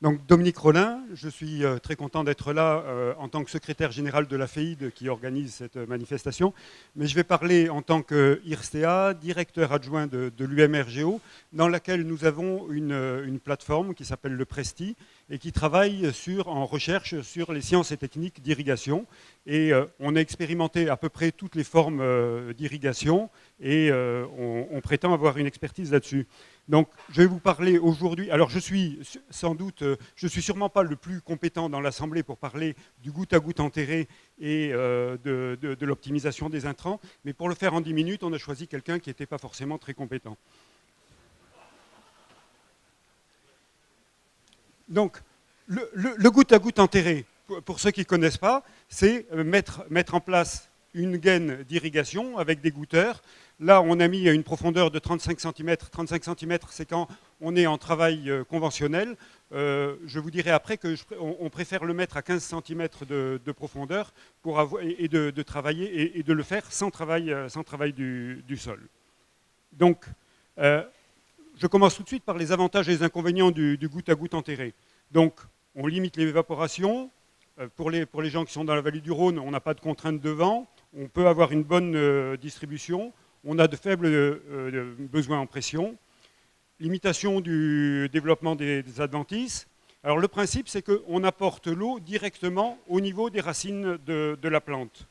Donc Dominique Rollin, je suis très content d'être là en tant que secrétaire général de la FEID qui organise cette manifestation, mais je vais parler en tant que IRSTEA, directeur adjoint de l'UMRGO, dans laquelle nous avons une plateforme qui s'appelle le Presti et qui travaille en recherche sur les sciences et techniques d'irrigation. Et on a expérimenté à peu près toutes les formes d'irrigation et on prétend avoir une expertise là-dessus. Donc, je vais vous parler aujourd'hui. Alors, je suis sûrement pas le plus compétent dans l'Assemblée pour parler du goutte à goutte enterré et de l'optimisation des intrants, mais pour le faire en 10 minutes, on a choisi quelqu'un qui n'était pas forcément très compétent. Donc, le goutte à goutte enterré, pour ceux qui ne connaissent pas, c'est mettre en place une gaine d'irrigation avec des goutteurs. Là, on a mis une profondeur de 35 cm. 35 cm, c'est quand on est en travail conventionnel. Je vous dirai après qu'on préfère le mettre à 15 cm de profondeur et de travailler et de le faire sans travail du sol. Donc, je commence tout de suite par les avantages et les inconvénients du goutte à goutte enterré. Donc, on limite l'évaporation. Pour les gens qui sont dans la vallée du Rhône, on n'a pas de contrainte de vent. On peut avoir une bonne distribution. On a de faibles besoins en pression. Limitation du développement des adventices. Alors le principe, c'est qu'on apporte l'eau directement au niveau des racines de la plante.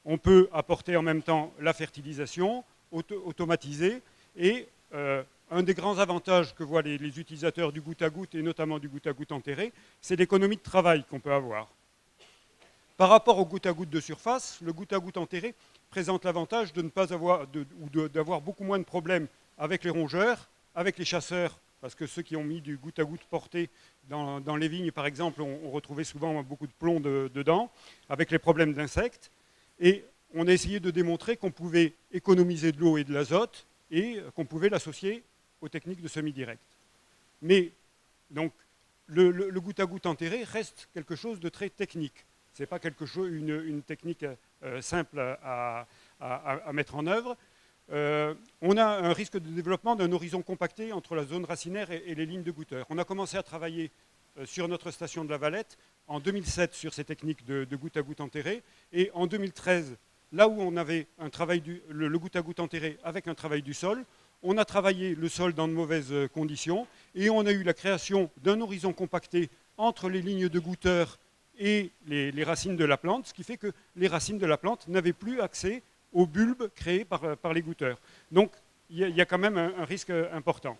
On peut apporter en même temps la fertilisation, automatiser, et un des grands avantages que voient les utilisateurs du goutte à goutte, et notamment du goutte à goutte enterré, c'est l'économie de travail qu'on peut avoir. Par rapport au goutte à goutte de surface, le goutte à goutte enterré présente l'avantage de ne pas avoir, d'avoir beaucoup moins de problèmes avec les rongeurs, avec les chasseurs, parce que ceux qui ont mis du goutte à goutte porté dans les vignes, par exemple, on retrouvait souvent beaucoup de plomb dedans, avec les problèmes d'insectes. Et on a essayé de démontrer qu'on pouvait économiser de l'eau et de l'azote et qu'on pouvait l'associer aux techniques de semi-direct. Mais donc, le goutte à goutte enterré reste quelque chose de très technique. Ce n'est pas une technique simple à mettre en œuvre. On a un risque de développement d'un horizon compacté entre la zone racinaire et les lignes de goutteur. On a commencé à travailler sur notre station de la Valette en 2007 sur ces techniques de goutte à goutte enterré. Et en 2013, là où on avait le goutte à goutte enterré avec un travail du sol, on a travaillé le sol dans de mauvaises conditions et on a eu la création d'un horizon compacté entre les lignes de goutteur et les racines de la plante, ce qui fait que les racines de la plante n'avaient plus accès aux bulbes créés par les gouteurs. Donc, il y a quand même un risque important.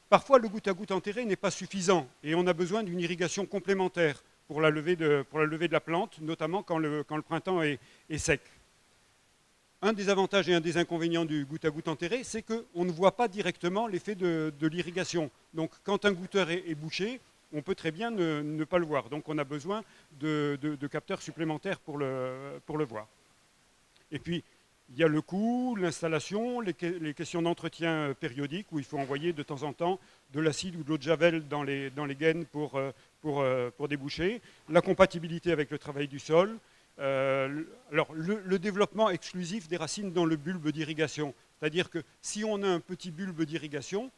Parfois, le goutte à goutte enterré n'est pas suffisant et on a besoin d'une irrigation complémentaire pour la levée de la plante, notamment quand le printemps est sec. Un des avantages et un des inconvénients du goutte à goutte enterré, c'est qu'on ne voit pas directement l'effet de l'irrigation. Donc, quand un goutteur est bouché, on peut très bien ne pas le voir. Donc, on a besoin de capteurs supplémentaires pour le voir. Et puis, il y a le coût, l'installation, les questions d'entretien périodique, où il faut envoyer de temps en temps de l'acide ou de l'eau de javel dans les gaines pour déboucher, la compatibilité avec le travail du sol, alors le développement exclusif des racines dans le bulbe d'irrigation. C'est-à-dire que si on a un petit bulbe d'irrigation,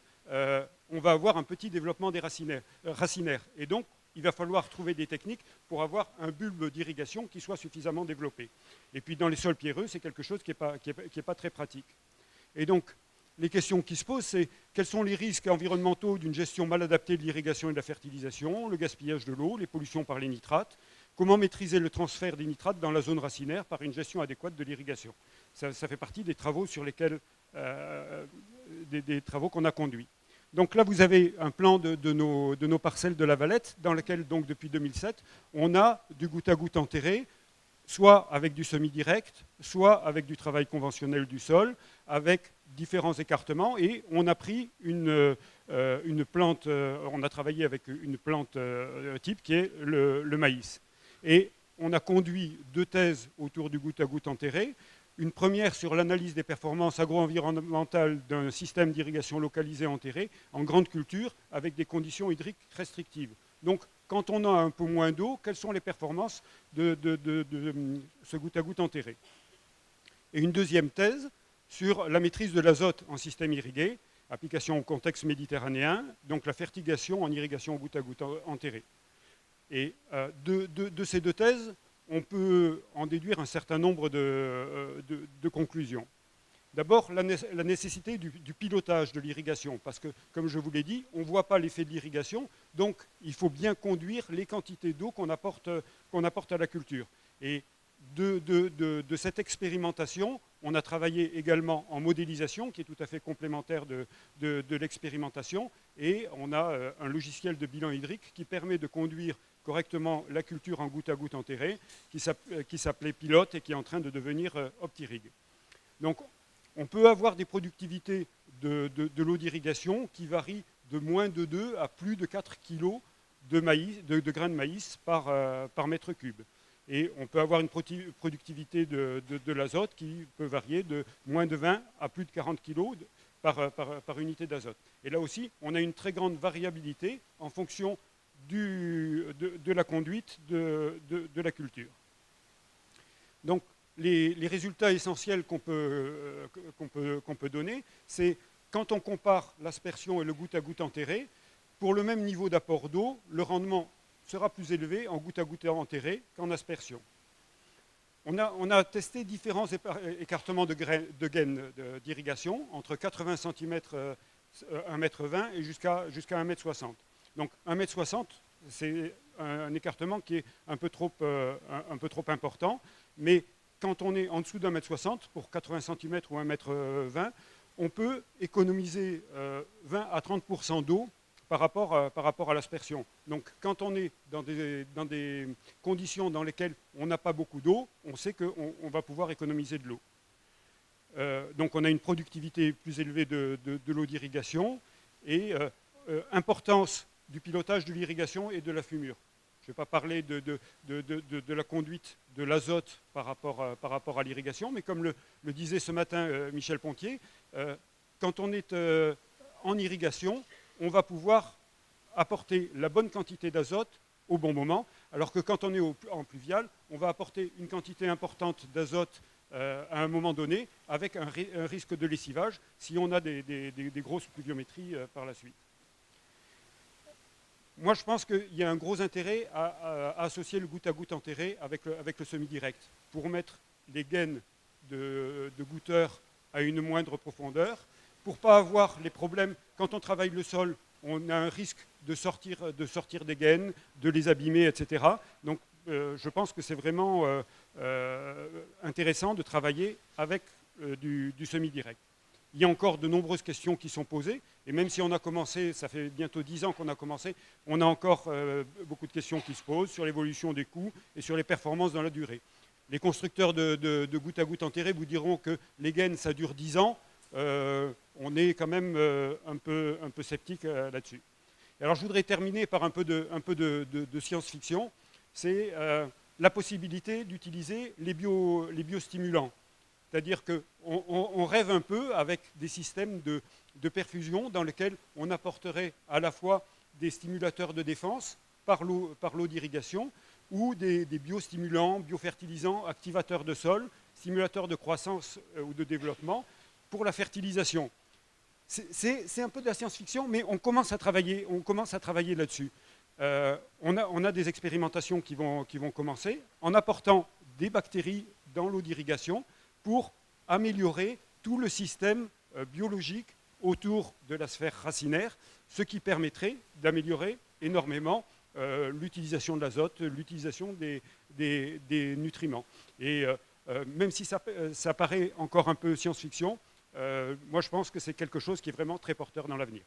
on va avoir un petit développement des racinaires. Et donc, il va falloir trouver des techniques pour avoir un bulbe d'irrigation qui soit suffisamment développé. Et puis dans les sols pierreux, c'est quelque chose qui n'est pas très pratique. Et donc, les questions qui se posent, c'est quels sont les risques environnementaux d'une gestion mal adaptée de l'irrigation et de la fertilisation, le gaspillage de l'eau, les pollutions par les nitrates, comment maîtriser le transfert des nitrates dans la zone racinaire par une gestion adéquate de l'irrigation. Ça fait partie des travaux sur lesquels, des travaux qu'on a conduits. Donc là, vous avez un plan de nos parcelles de la Valette, dans lequel, donc, depuis 2007, on a du goutte à goutte enterré, soit avec du semi-direct, soit avec du travail conventionnel du sol, avec différents écartements, et on a pris une plante, on a travaillé avec une plante type qui est le maïs. Et on a conduit 2 thèses autour du goutte à goutte enterré. Une première sur l'analyse des performances agro-environnementales d'un système d'irrigation localisé enterré en grande culture avec des conditions hydriques restrictives. Donc, quand on a un peu moins d'eau, quelles sont les performances de ce goutte à goutte enterré? Et une deuxième thèse sur la maîtrise de l'azote en système irrigué application au contexte méditerranéen, donc la fertigation en irrigation goutte à goutte enterrée. Et de ces deux thèses, on peut en déduire un certain nombre de conclusions. D'abord, la nécessité du pilotage de l'irrigation, parce que, comme je vous l'ai dit, on ne voit pas l'effet de l'irrigation, donc il faut bien conduire les quantités d'eau qu'on apporte à la culture. Et de cette expérimentation, on a travaillé également en modélisation, qui est tout à fait complémentaire de l'expérimentation, et on a un logiciel de bilan hydrique qui permet de conduire correctement la culture en goutte à goutte enterrée, qui s'appelait Pilote et qui est en train de devenir OptiRig. Donc, on peut avoir des productivités de l'eau d'irrigation qui varient de moins de 2 à plus de 4 kg de grains de maïs par mètre cube. Et on peut avoir une productivité de l'azote qui peut varier de moins de 20 à plus de 40 kg par unité d'azote. Et là aussi, on a une très grande variabilité en fonction de la conduite de la culture. Donc, les résultats essentiels qu'on peut donner, c'est quand on compare l'aspersion et le goutte à goutte enterré, pour le même niveau d'apport d'eau, le rendement sera plus élevé en goutte à goutte enterré qu'en aspersion. On a testé différents écartements de gaines d'irrigation, entre 80 cm, 1,20 m et jusqu'à 1,60 m. Donc 1,60 m, c'est un écartement qui est un peu trop important, mais quand on est en dessous d'1,60 m, pour 80 cm ou 1,20 m, on peut économiser 20 à 30% d'eau par rapport à l'aspersion. Donc quand on est dans des conditions dans lesquelles on n'a pas beaucoup d'eau, on sait qu'on va pouvoir économiser de l'eau. Donc on a une productivité plus élevée de l'eau d'irrigation et importance du pilotage de l'irrigation et de la fumure. Je ne vais pas parler de la conduite de l'azote par rapport à l'irrigation, mais comme le disait ce matin Michel Pontier, quand on est en irrigation, on va pouvoir apporter la bonne quantité d'azote au bon moment, alors que quand on est en pluvial, on va apporter une quantité importante d'azote à un moment donné, avec un risque de lessivage si on a des grosses pluviométries par la suite. Moi, je pense qu'il y a un gros intérêt à associer le goutte à goutte enterré avec le semi-direct pour mettre les gaines de goutteurs à une moindre profondeur, pour ne pas avoir les problèmes. Quand on travaille le sol, on a un risque de sortir des gaines, de les abîmer, etc. Donc, je pense que c'est vraiment intéressant de travailler avec du semi-direct. Il y a encore de nombreuses questions qui sont posées, et même si on a commencé, ça fait bientôt 10 ans qu'on a commencé, on a encore beaucoup de questions qui se posent sur l'évolution des coûts et sur les performances dans la durée. Les constructeurs de goutte à goutte enterré vous diront que les gaines, ça dure 10 ans. On est quand même un peu sceptique là-dessus. Alors je voudrais terminer par un peu de science-fiction. C'est la possibilité d'utiliser les biostimulants. C'est-à-dire qu'on rêve un peu avec des systèmes de perfusion dans lesquels on apporterait à la fois des stimulateurs de défense par l'eau d'irrigation ou des biostimulants, biofertilisants, activateurs de sol, stimulateurs de croissance ou de développement pour la fertilisation. C'est un peu de la science-fiction, mais on commence à travailler là-dessus. On a des expérimentations qui vont commencer en apportant des bactéries dans l'eau d'irrigation pour améliorer tout le système biologique autour de la sphère racinaire, ce qui permettrait d'améliorer énormément l'utilisation de l'azote, l'utilisation des nutriments. Et même si ça paraît encore un peu science-fiction, moi je pense que c'est quelque chose qui est vraiment très porteur dans l'avenir.